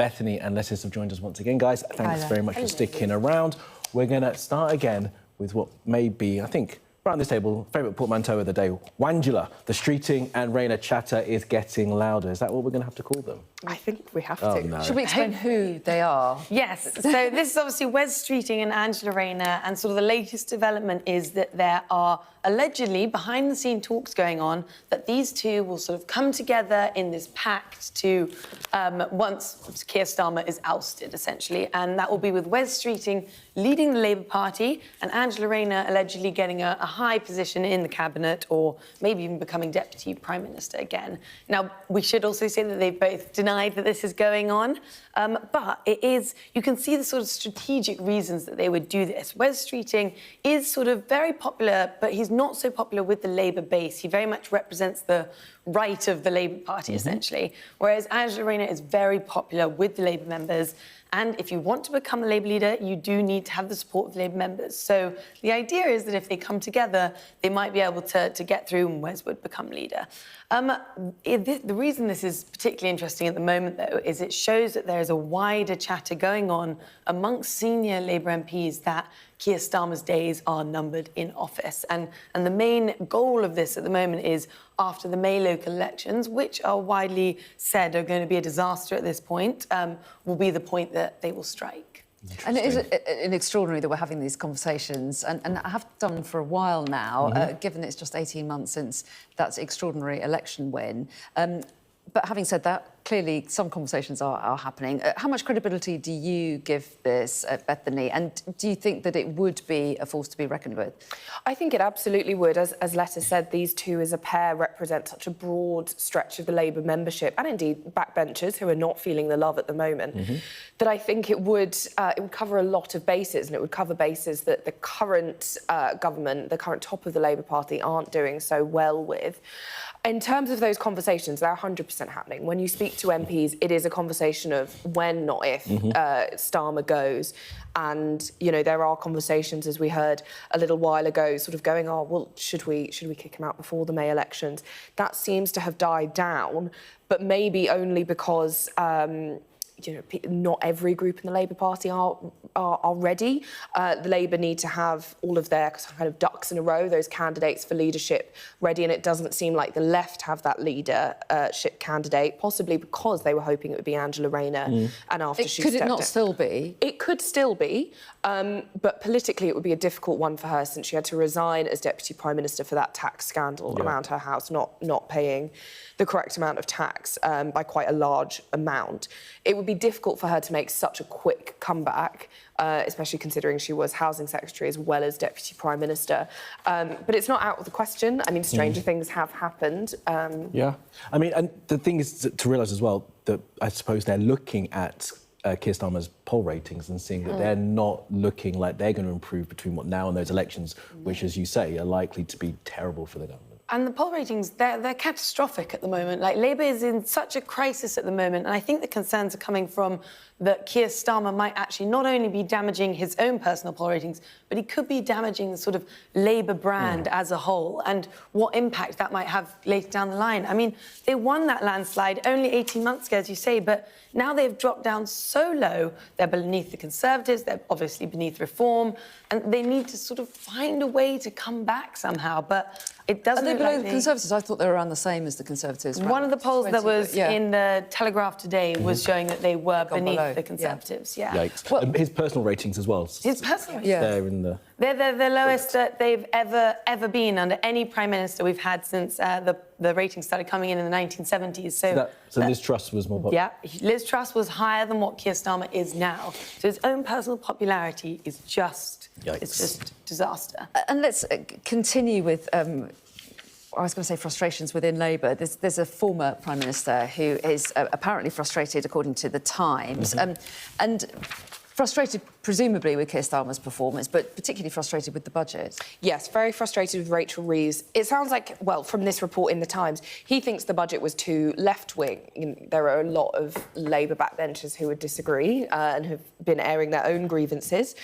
Bethany and Lettuce have joined us once again, guys. Thanks very much for sticking around. We're going to start again with what may be, I think, around this table, favourite portmanteau of the day, Wangela. The streeting and Rainer chatter is getting louder. Is that what we're going to have to call them? I think we have to. No. Should we explain who they are? Yes. So this is obviously Wes Streeting and Angela Rayner, and sort of the latest development is that there are allegedly behind-the-scene talks going on that these two will sort of come together in this pact to once Keir Starmer is ousted, essentially, and that will be with Wes Streeting leading the Labour Party and Angela Rayner allegedly getting a high position in the cabinet, or maybe even becoming Deputy Prime Minister again. Now, we should also say that they've both denied that this is going on, but it is, you can see the sort of strategic reasons that they would do this. Wes Streeting is sort of very popular, but he's not so popular with the Labour base. He very much represents the right of the Labour Party, essentially, whereas Angela Rayner is very popular with the Labour members. And if you want to become a Labour leader, you do need to have the support of Labour members. So the idea is that if they come together, they might be able to get through and Wes would become leader. The reason this is particularly interesting at the moment, though, is it shows that there is a wider chatter going on amongst senior Labour MPs that Keir Starmer's days are numbered in office. And the main goal of this at the moment is, after the May local elections, which are widely said are going to be a disaster at this point, will be the point that they will strike. And it is extraordinary that we're having these conversations, and I have done for a while now, given it's just 18 months since that extraordinary election win. But having said that, clearly some conversations are happening. How much credibility do you give this, Bethany? And do you think that it would be a force to be reckoned with? I think it absolutely would. As Letta said, these two as a pair represent such a broad stretch of the Labour membership, and indeed backbenchers who are not feeling the love at the moment, that I think it would cover a lot of bases, and it would cover bases that the current government, the current top of the Labour Party, aren't doing so well with. In terms of those conversations, they're 100% happening. When you speak to MPs, it is a conversation of when, not if, Starmer goes. And, you know, there are conversations, as we heard a little while ago, sort of going, oh, well, should we kick him out before the May elections? That seems to have died down, but maybe only because you know, not every group in the Labour Party are ready. The Labour need to have all of their kind of ducks in a row, those candidates for leadership ready, and it doesn't seem like the left have that leadership candidate, possibly because they were hoping it would be Angela Rayner, and after she stepped Could it not still be? It could still be, but politically it would be a difficult one for her, since she had to resign as Deputy Prime Minister for that tax scandal around her house not paying the correct amount of tax by quite a large amount. It would be difficult for her to make such a quick comeback, especially considering she was Housing Secretary as well as Deputy Prime Minister. But it's not out of the question. I mean, stranger things have happened. Yeah. I mean, and the thing is to realise as well that I suppose they're looking at Keir Starmer's poll ratings and seeing that they're not looking like they're going to improve between what now and those elections, which, as you say, are likely to be terrible for the government. And the poll ratings, they're catastrophic at the moment. Like, Labour is in such a crisis at the moment, and I think the concerns are coming from that Keir Starmer might actually not only be damaging his own personal poll ratings, but he could be damaging the sort of Labour brand as a whole, and what impact that might have later down the line. I mean, they won that landslide only 18 months ago, as you say, but now they've dropped down so low. They're beneath the Conservatives, they're obviously beneath Reform, and they need to sort of find a way to come back somehow, but it doesn't look below like the Conservatives? I thought they were around the same as the Conservatives. One of the polls that was in the Telegraph today was showing that they were beneath the Conservatives. Yikes. Well, his personal ratings as well. His personal ratings. They're in the... They're the lowest that they've ever been under any Prime Minister we've had since the ratings started coming in the 1970s. So Liz Truss was more popular? Yeah, Liz Truss was higher than what Keir Starmer is now. So his own personal popularity is just... Yikes. It's just disaster. And let's continue with... I was going to say frustrations within Labour. There's a former Prime Minister who is apparently frustrated, according to The Times, and frustrated presumably with Keir Starmer's performance, but particularly frustrated with the budget. Yes, very frustrated with Rachel Reeves. It sounds like, well, from this report in The Times, he thinks the budget was too left-wing. There are a lot of Labour backbenchers who would disagree and have been airing their own grievances,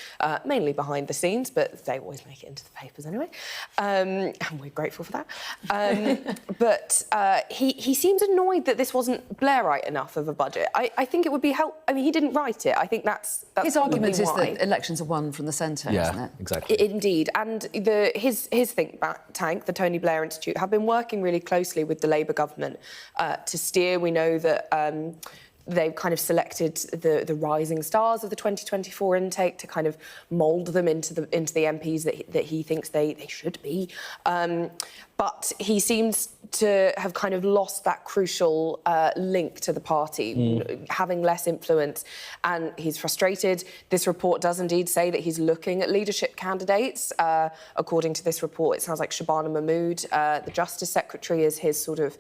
mainly behind the scenes, but they always make it into the papers anyway. And we're grateful for that. But he seems annoyed that this wasn't Blairite enough of a budget. I think it would be I mean, he didn't write it. I think that's his argument is why. that elections are won from the centre, isn't it? Exactly. Indeed. And his think tank, the Tony Blair Institute, have been working really closely with the Labour government to steer. We know that they've kind of selected the rising stars of the 2024 intake to kind of mould them into the MPs that he thinks they should be. But he seems to have kind of lost that crucial link to the party, having less influence, and he's frustrated. This report does indeed say that he's looking at leadership candidates. According to this report, it sounds like Shabana Mahmood, the Justice Secretary, is his sort of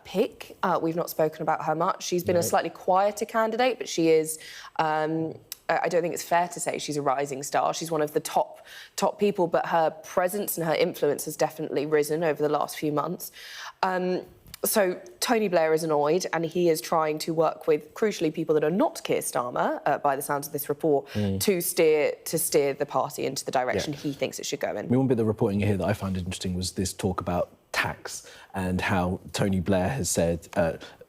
pick. We've not spoken about her much. She's been a slightly quieter candidate, but she is... I don't think it's fair to say she's a rising star. She's one of the top people, but her presence and her influence has definitely risen over the last few months. So Tony Blair is annoyed, and he is trying to work with, crucially, people that are not Keir Starmer, by the sounds of this report, to steer the party into the direction he thinks it should go in. One bit of the reporting here that I found interesting was this talk about tax and how Tony Blair has said...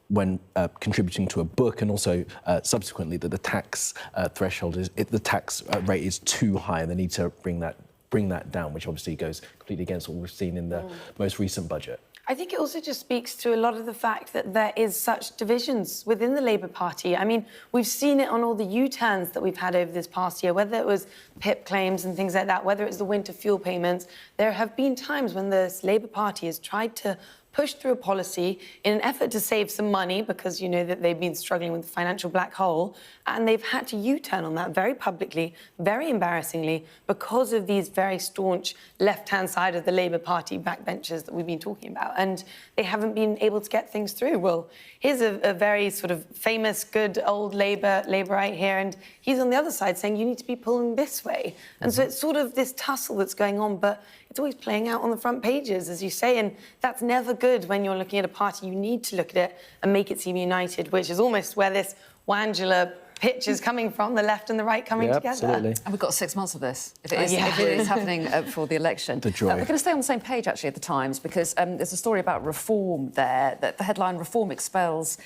when contributing to a book, and also subsequently that the tax threshold the tax rate is too high, and they need to bring that down, which obviously goes completely against what we've seen in the most recent budget. I think it also just speaks to a lot of the fact that there is such divisions within the Labour Party. I mean, we've seen it on all the U-turns that we've had over this past year, whether it was PIP claims and things like that, whether it's the winter fuel payments. There have been times when the Labour Party has tried to push through a policy in an effort to save some money, because you know that they've been struggling with the financial black hole, and they've had to U-turn on that very publicly, very embarrassingly, because of these very staunch left-hand side of the Labour Party backbenchers that we've been talking about, and they haven't been able to get things through. Well, here's a very sort of famous, good old Labourite here, and he's on the other side saying you need to be pulling this way. And so it's sort of this tussle that's going on, but it's always playing out on the front pages, as you say, and that's never good when you're looking at a party. You need to look at it and make it seem united, which is almost where this Wangela pitch is coming from, the left and the right coming together. Absolutely. And we've got 6 months of this, if it is happening for the election. The joy. We're going to stay on the same page, actually, at the Times, because there's a story about reform there, that the headline, Reform expels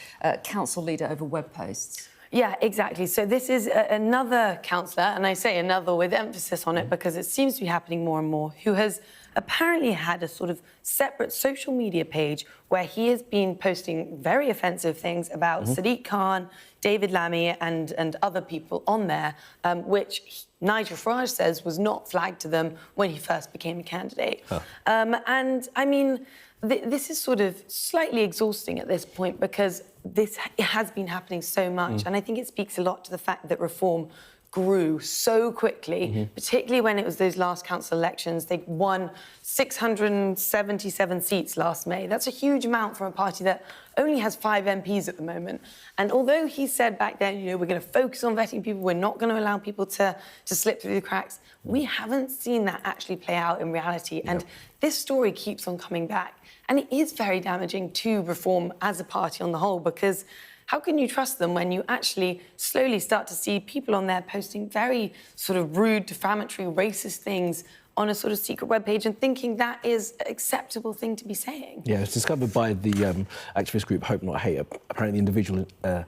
council leader over web posts. Yeah, exactly. So this is another councillor, and I say another with emphasis on it because it seems to be happening more and more, who has apparently had a sort of separate social media page where he has been posting very offensive things about Sadiq Khan, David Lammy and other people on there, which Nigel Farage says was not flagged to them when he first became a candidate. And, I mean, this is sort of slightly exhausting at this point because this has been happening so much, and I think it speaks a lot to the fact that Reform grew so quickly, particularly when it was those last council elections. They won 677 seats last May. That's a huge amount for a party that only has 5 MPs at the moment. And although he said back then, you know, we're going to focus on vetting people, we're not going to allow people to slip through the cracks, we haven't seen that actually play out in reality. And this story keeps on coming back. And it is very damaging to Reform as a party on the whole, because how can you trust them when you actually slowly start to see people on there posting very sort of rude, defamatory, racist things on a sort of secret webpage and thinking that is an acceptable thing to be saying? Yeah, it's discovered by the activist group Hope Not Hate. Apparently the individual at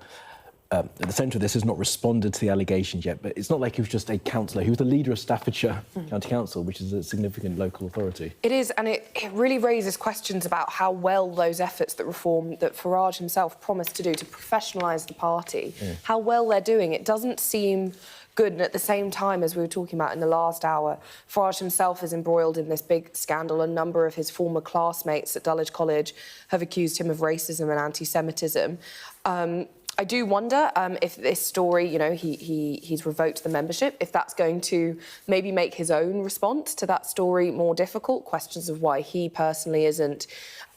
the centre of this has not responded to the allegations yet, but it's not like he was just a councillor. He was the leader of Staffordshire County Council, which is a significant local authority. It is, and it really raises questions about how well those efforts that Farage himself promised to do to professionalise the party, how well they're doing. It doesn't seem good, and at the same time, as we were talking about in the last hour, Farage himself is embroiled in this big scandal. A number of his former classmates at Dulwich College have accused him of racism and anti-Semitism. I do wonder if this story, you know, he's revoked the membership, if that's going to maybe make his own response to that story more difficult. Questions of why he personally isn't,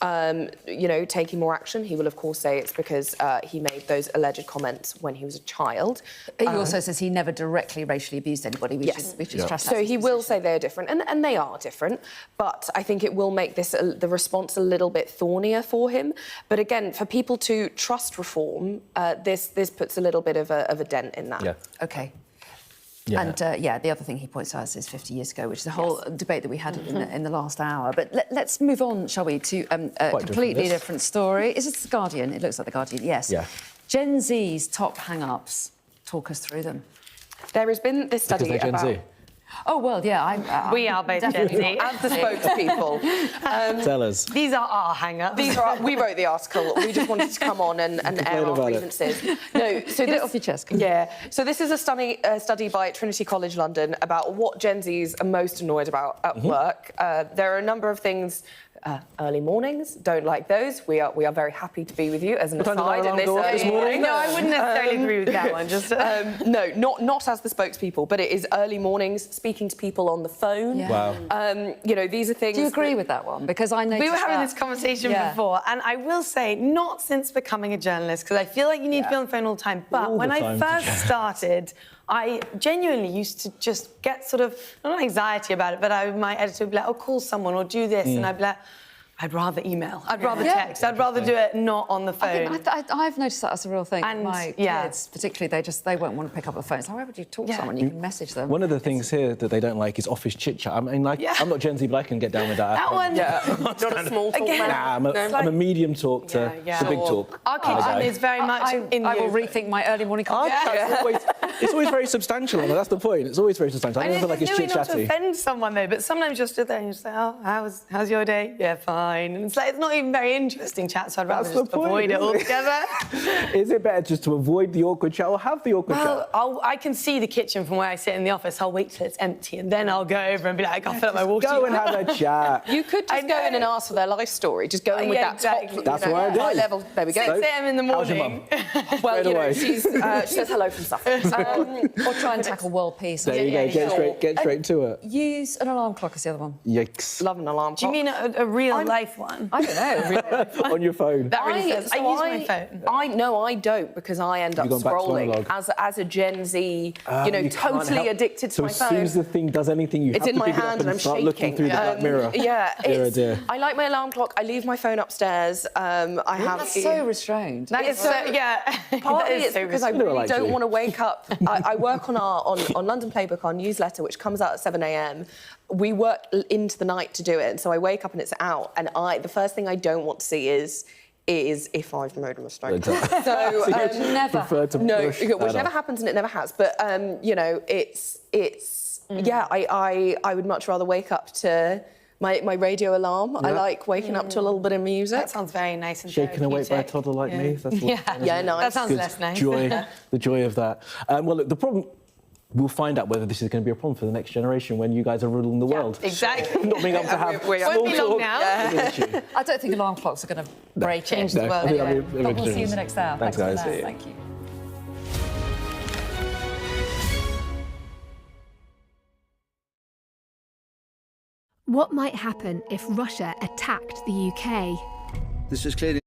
you know, taking more action. He will, of course, say it's because he made those alleged comments when he was a child. He also says he never directly racially abused anybody, which Yes. is trespassing. So he will say they're different, and they are different, but I think it will make this the response a little bit thornier for him. But again, for people to trust reform, this puts a little bit of a dent in that. Yeah. OK. Yeah. And, the other thing he points out is 50 years ago, which is a whole debate that we had in the last hour. But let's move on, shall we, to a completely different story. Is this The Guardian? It looks like The Guardian, yes. Yeah. Gen Z's top hang-ups. Talk us through them. There has been this study Because they're Gen Z. Oh, well, yeah. We are both Gen Z. As the spokespeople. Tell us. These are our hang-ups. We wrote the article. We just wanted to come on and air our grievances. No, so Get it off your chest. Yeah. So this is a study by Trinity College London about what Gen Zs are most annoyed about at work. There are a number of things. Early mornings, don't like those. We are very happy to be with you as an aside in this early morning. No, I wouldn't necessarily agree with that one. Just no, not as the spokespeople, but it is early mornings, speaking to people on the phone. Yeah. Wow. You know, these are things. Do you agree with that one? Because I noticed we were having that. this conversation Yeah. before, and I will say, not since becoming a journalist, because I feel like you need to be on the phone all the time. But All when the I time. first started, I genuinely used to just get sort of, not anxiety about it, but my editor would be like, oh, call someone or do this. And I'd be like, I'd rather email. I'd rather text. I'd rather do it not on the phone. I've noticed that as a real thing. And, my kids, particularly, they won't want to pick up the phone. So why would you talk to someone? You can message them. One of the things here that they don't like is office chit-chat. I mean, like, I'm not Gen Z, but I can get down with that. That one. Not a small talk. Again, man. Nah, I'm a medium talk to the big talk. Our kitchen is very much in I you. will rethink my early morning coffee. It's always very substantial. I mean, that's the point. It's always very substantial. I don't feel like it's It's not to chit-chatty. offend someone though, but sometimes you'll sit there and you say, "Oh, how's your day? Yeah, fine." And it's like it's not even very interesting chat, so I'd rather That's the just point, avoid it isn't it? altogether. Is it better just to avoid the awkward chat or have the awkward chat? Well, I can see the kitchen from where I sit in the office. I'll wait till it's empty and then I'll go over and be like, "I'll fill up my water." Go and have a chat. You could just go in and ask for their life story. Just go in with Yeah, that top, exactly. That's what I do. high level. There we go. 6 a.m. in the How's your morning. mum? Well, Straight you know, away. she says hello from Suffolk. Or try and tackle world peace. There you go. Get straight to it. Use an alarm clock is the other one. Yikes. Love an alarm Do you clock. mean a real life one? I don't know. On your phone. That really says, I use my phone. I don't because I end up You've gone back to scrolling analog. as a Gen Z, You can't totally help- addicted to so my as phone. soon as the thing does anything, you It's have in to my pick it hand up and I'm start shaking. looking through the black mirror. Yeah, Dear. I like my alarm clock. I leave my phone upstairs. I have. That's so restrained. That is so, yeah. Partly That is it's so because I restrictive. really Like don't you. want to wake up. I work on London Playbook, our newsletter, which comes out at 7 a.m. We work into the night to do it, and so I wake up and it's out. And the first thing I don't want to see is if I've made a mistake. Exactly. So Never. Prefer to no, push which that never off. happens and it never has. But you know, it's yeah. I would much rather wake up to my radio alarm. I like waking up to a little bit of music. That sounds very nice and Shaken awake by a therapeutic. toddler like me. That's what Yeah, nice. That sounds Good less nice. the joy of that. Well, look, the problem. We'll find out whether this is going to be a problem for the next generation when you guys are ruling the world. Exactly. Not being able to have We Won't be long talk now. is an issue. I don't think alarm clocks are going to break Change it. the world. Anyway, That'd be but we'll see you in ridiculous. the next hour. Thanks, for guys. that. See you. Thank you. What might happen if Russia attacked the UK? This is clearly